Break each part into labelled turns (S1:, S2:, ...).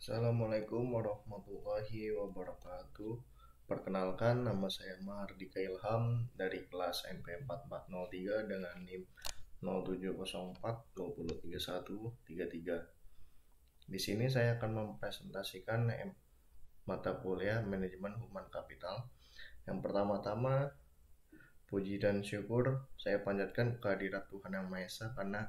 S1: Assalamualaikum warahmatullahi wabarakatuh. Perkenalkan, nama saya Mahardika Ilham dari kelas MP 4403 dengan NIM 0704203133. Di sini saya akan mempresentasikan mata kuliah Manajemen Human Capital. Yang pertama-tama, puji dan syukur saya panjatkan kehadirat Tuhan Yang Maha Esa karena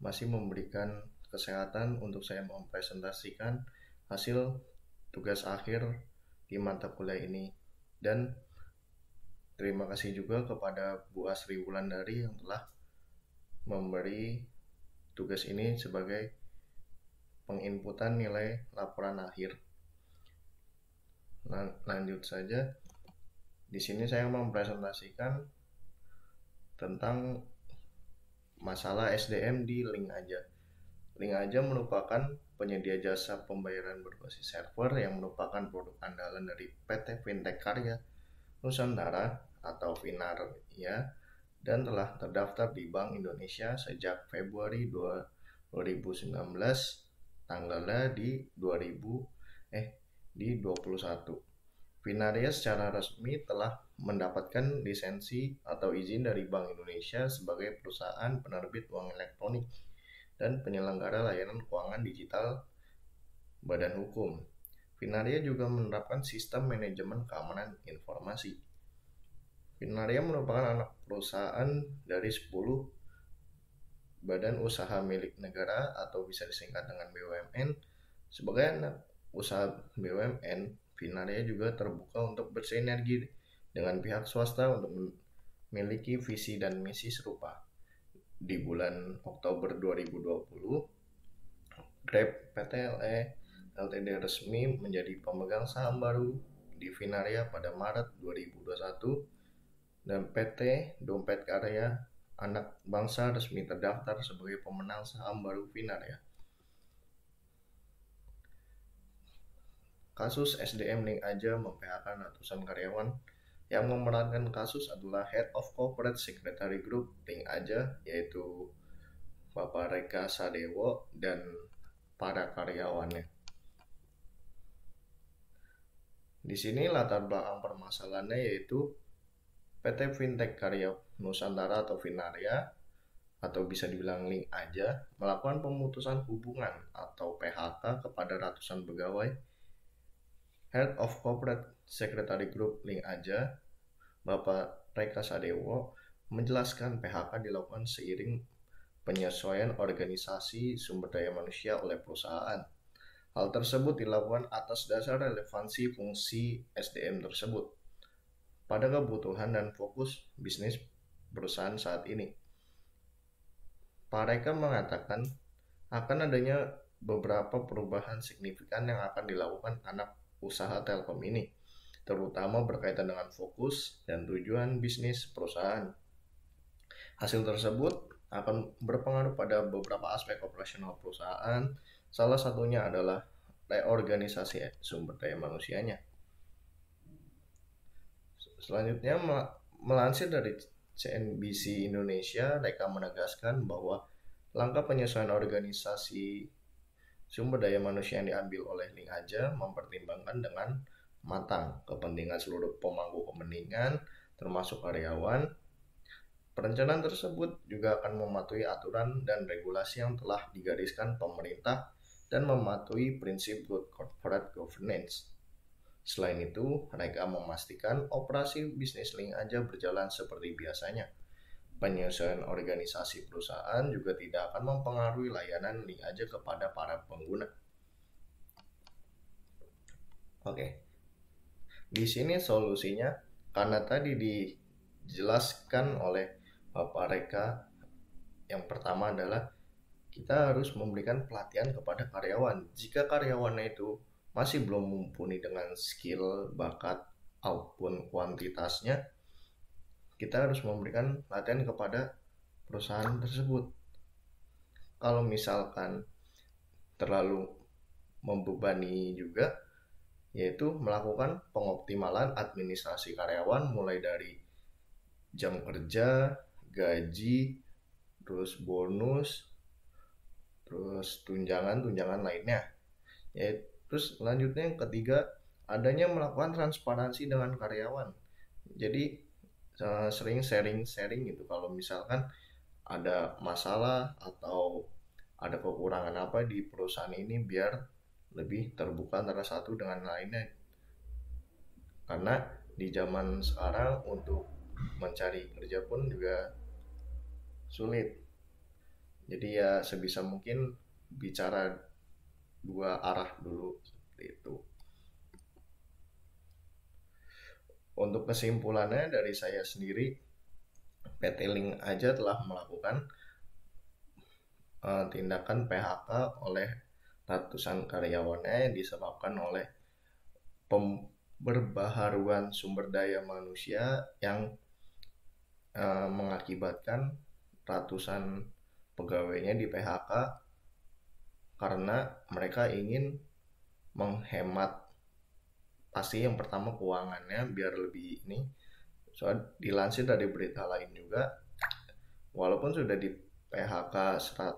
S1: masih memberikan kesehatan untuk saya mempresentasikan hasil tugas akhir di mata kuliah ini. Dan terima kasih juga kepada Bu Asri Wulandari yang telah memberi tugas ini sebagai penginputan nilai laporan akhir. Lanjut saja. Di sini saya mempresentasikan tentang masalah SDM di Link Aja. Link Aja merupakan penyedia jasa pembayaran berbasis server yang merupakan produk andalan dari PT Fintech Karya Nusantara atau Finaria dan telah terdaftar di Bank Indonesia sejak Februari 2019, tanggalnya di 21. Finaria secara resmi telah mendapatkan lisensi atau izin dari Bank Indonesia sebagai perusahaan penerbit uang elektronik dan penyelenggara layanan keuangan digital badan hukum. Finaria juga menerapkan sistem manajemen keamanan informasi. Finaria merupakan anak perusahaan dari 10 badan usaha milik negara atau bisa disingkat dengan BUMN. Sebagai anak usaha BUMN, Finaria juga terbuka untuk bersinergi dengan pihak swasta untuk memiliki visi dan misi serupa. Di bulan Oktober 2020, Grab PTLE Ltd resmi menjadi pemegang saham baru di Finaria pada Maret 2021 dan PT Dompet Karya Anak Bangsa resmi terdaftar sebagai pemenang saham baru Finaria. Kasus SDM Link Aja mem-PHK ratusan karyawan. Yang memerankan kasus adalah Head of Corporate Secretary Group Link Aja, yaitu Bapak Reka Sadewo dan para karyawannya. Di sini latar belakang permasalahannya yaitu PT Fintech Karya Nusantara atau Finaria atau bisa dibilang Link Aja melakukan pemutusan hubungan atau PHK kepada ratusan pegawai. Head of Corporate Secretary Group Link Aja, Bapak Reka Sadewo, menjelaskan PHK dilakukan seiring penyesuaian organisasi sumber daya manusia oleh perusahaan. Hal tersebut dilakukan atas dasar relevansi fungsi SDM tersebut pada kebutuhan dan fokus bisnis perusahaan saat ini. Pak Reka mengatakan akan adanya beberapa perubahan signifikan yang akan dilakukan anak usaha Telkom ini, terutama berkaitan dengan fokus dan tujuan bisnis perusahaan. Hasil tersebut akan berpengaruh pada beberapa aspek operasional perusahaan, salah satunya adalah reorganisasi sumber daya manusianya. Selanjutnya, melansir dari CNBC Indonesia, Reka menegaskan bahwa langkah penyesuaian organisasi sumber daya manusia yang diambil oleh Link Aja mempertimbangkan dengan matang kepentingan seluruh pemangku kepentingan, termasuk karyawan. Perencanaan tersebut juga akan mematuhi aturan dan regulasi yang telah digariskan pemerintah dan mematuhi prinsip good corporate governance. Selain itu, mereka memastikan operasi bisnis Link Aja berjalan seperti biasanya. Penyesuaian organisasi perusahaan juga tidak akan mempengaruhi layanan Link Aja kepada para pengguna. Oke. Di sini solusinya karena tadi dijelaskan oleh Bapak Reka, yang pertama adalah kita harus memberikan pelatihan kepada karyawan. Jika karyawannya itu masih belum mumpuni dengan skill, bakat, maupun kuantitasnya, kita harus memberikan pelatihan kepada perusahaan tersebut. Kalau misalkan terlalu membebani juga, yaitu melakukan pengoptimalan administrasi karyawan mulai dari jam kerja, gaji, terus bonus, terus tunjangan lainnya. Terus selanjutnya yang ketiga, adanya melakukan transparansi dengan karyawan. Jadi sering sharing-sharing gitu kalau misalkan ada masalah atau ada kekurangan apa di perusahaan ini, biar lebih terbuka antara satu dengan lainnya. Karena di zaman sekarang untuk mencari kerja pun juga sulit. Jadi ya sebisa mungkin bicara dua arah dulu seperti itu. Untuk kesimpulannya dari saya sendiri, PT Link aja telah melakukan tindakan PHK oleh ratusan karyawannya yang disebabkan oleh pemberbaharuan sumber daya manusia yang mengakibatkan ratusan pegawainya di PHK karena mereka ingin menghemat, pasti yang pertama keuangannya biar lebih ini. Soal dilansir dari berita lain juga, walaupun sudah di PHK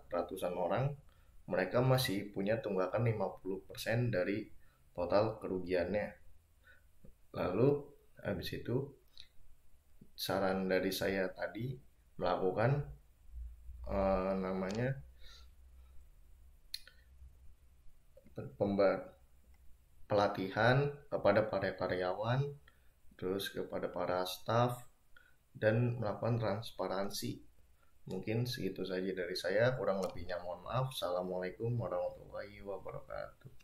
S1: ratusan orang, mereka masih punya tunggakan 50% dari total kerugiannya. Lalu habis itu saran dari saya tadi melakukan namanya pelatihan kepada para karyawan, terus kepada para staff, dan melakukan transparansi. Mungkin segitu saja dari saya, kurang lebihnya mohon maaf. Assalamualaikum warahmatullahi wabarakatuh.